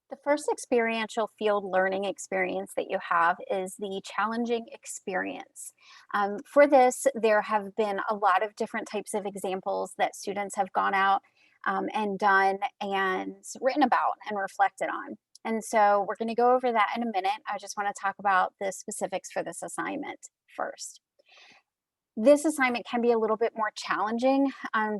The first experiential field learning experience that you have is the challenging experience. For this, there have been a lot of different types of examples that students have gone out and done and written about and reflected on. And so we're going to go over that in a minute. I just want to talk about the specifics for this assignment first. This assignment can be a little bit more challenging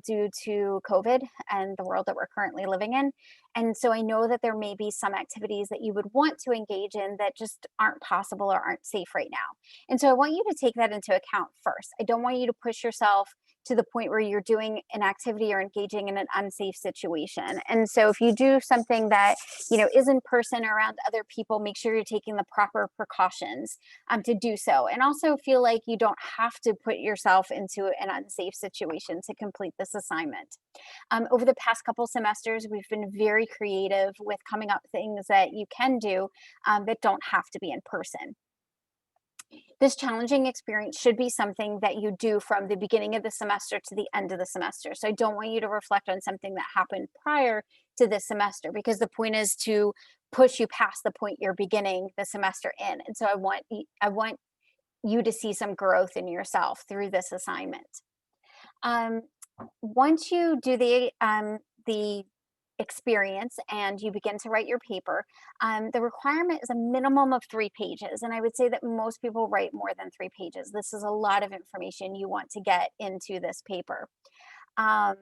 due to COVID and the world that we're currently living in. And so I know that there may be some activities that you would want to engage in that just aren't possible or aren't safe right now. And so I want you to take that into account first. I don't want you to push yourself to the point where you're doing an activity or engaging in an unsafe situation. And so if you do something that, is in person or around other people, make sure you're taking the proper precautions to do so. And also feel like you don't have to put yourself into an unsafe situation to complete this assignment. Over the past couple semesters, we've been very creative with coming up with things that you can do that don't have to be in person. This challenging experience should be something that you do from the beginning of the semester to the end of the semester. So I don't want you to reflect on something that happened prior to this semester because the point is to push you past the point you're beginning the semester in. And so I want you to see some growth in yourself through this assignment. Um, Once you do the experience and you begin to write your paper, the requirement is a minimum of 3 pages. And I would say that most people write more than 3 pages. This is a lot of information you want to get into this paper. Um,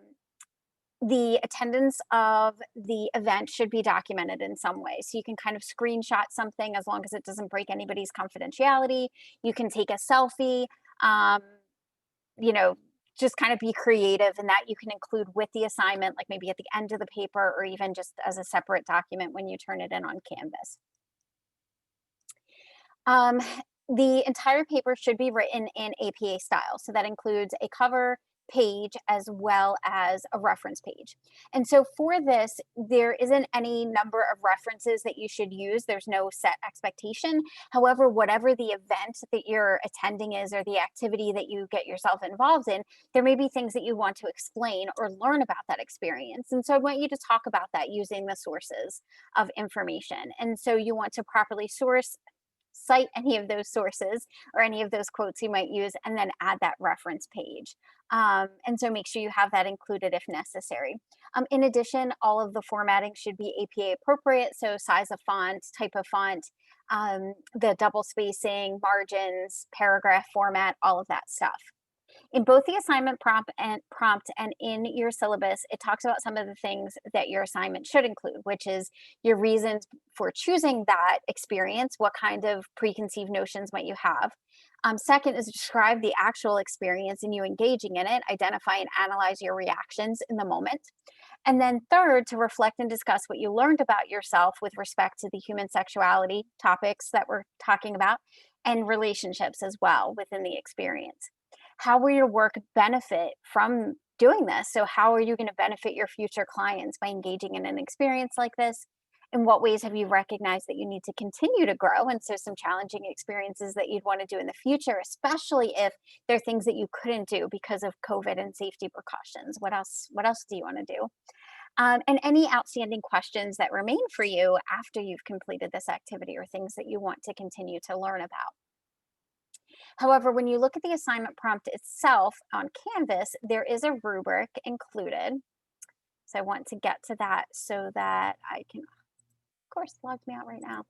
the attendance of the event should be documented in some way. So you can kind of screenshot something as long as it doesn't break anybody's confidentiality. You can take a selfie. Um, you know, just kind of be creative, and that you can include with the assignment, like maybe at the end of the paper or even just as a separate document when you turn it in on Canvas. Um, the entire paper should be written in APA style. So that includes a cover page as well as a reference page. And so for this, there isn't any number of references that you should use. There's no set expectation. However, whatever the event that you're attending is or the activity that you get yourself involved in, there may be things that you want to explain or learn about that experience. And so I want you to talk about that using the sources of information. And so you want to properly cite any of those sources or any of those quotes you might use, and then add that reference page. And so make sure you have that included if necessary. In addition, all of the formatting should be APA appropriate. So size of font, type of font, the double spacing, margins, paragraph format, all of that stuff. In both the assignment prompt and in your syllabus, it talks about some of the things that your assignment should include, which is your reasons for choosing that experience. What kind of preconceived notions might you have? Second is describe the actual experience and you engaging in it, identify and analyze your reactions in the moment. And then third, to reflect and discuss what you learned about yourself with respect to the human sexuality topics that we're talking about and relationships as well within the experience. How will your work benefit from doing this? So, how are you going to benefit your future clients by engaging in an experience like this? In what ways have you recognized that you need to continue to grow? And so, some challenging experiences that you'd want to do in the future, especially if there are things that you couldn't do because of COVID and safety precautions. What else? What else do you want to do? And any outstanding questions that remain for you after you've completed this activity or things that you want to continue to learn about. However, when you look at the assignment prompt itself on Canvas, there is a rubric included. So I want to get to that so that I can, of course, logged me out right now.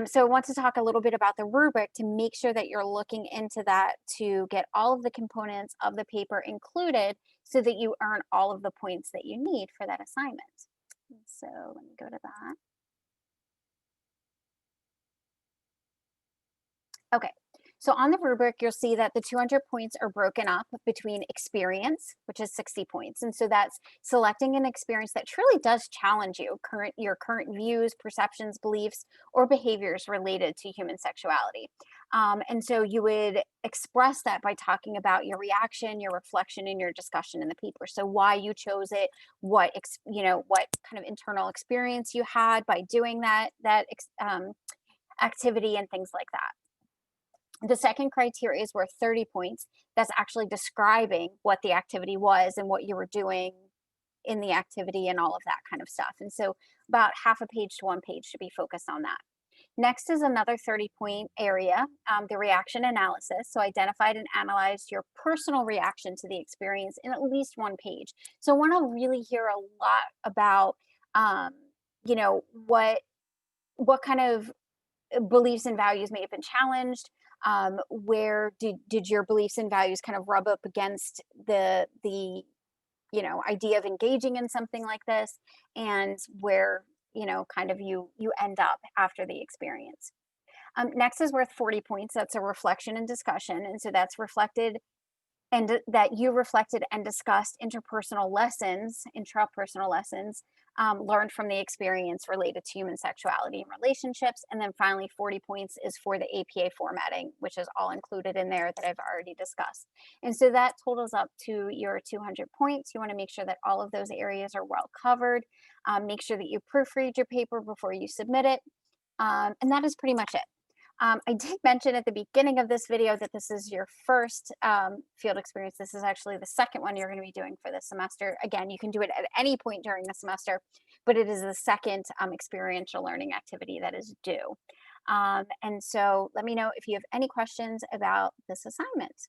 So I want to talk a little bit about the rubric to make sure that you're looking into that to get all of the components of the paper included so that you earn all of the points that you need for that assignment. So let me go to that. Okay. So on the rubric, you'll see that the 200 points are broken up between experience, which is 60 points. And so that's selecting an experience that truly does challenge your current views, perceptions, beliefs, or behaviors related to human sexuality. And so you would express that by talking about your reaction, your reflection, and your discussion in the paper. So why you chose it, what kind of internal experience you had by doing that activity, and things like that. The second criteria is worth 30 points. That's actually describing what the activity was and what you were doing in the activity and all of that kind of stuff. And so about half a page to 1 page should be focused on that. Next is another 30-point area, the reaction analysis. So identified and analyzed your personal reaction to the experience in at least 1 page. So I want to really hear a lot about, um, you know, what kind of beliefs and values may have been challenged. Where did your beliefs and values kind of rub up against the idea of engaging in something like this, and where kind of you end up after the experience. Next is worth 40 points. That's a reflection and discussion, and so that's reflected and that you reflected and discussed intrapersonal lessons learned from the experience related to human sexuality and relationships. And then finally, 40 points is for the APA formatting, which is all included in there that I've already discussed. And so that totals up to your 200 points. You want to make sure that all of those areas are well covered. Make sure that you proofread your paper before you submit it. And that is pretty much it. I did mention at the beginning of this video that this is your first field experience. This is actually the second one you're going to be doing for this semester. Again, you can do it at any point during the semester, but it is the second experiential learning activity that is due. And so let me know if you have any questions about this assignment.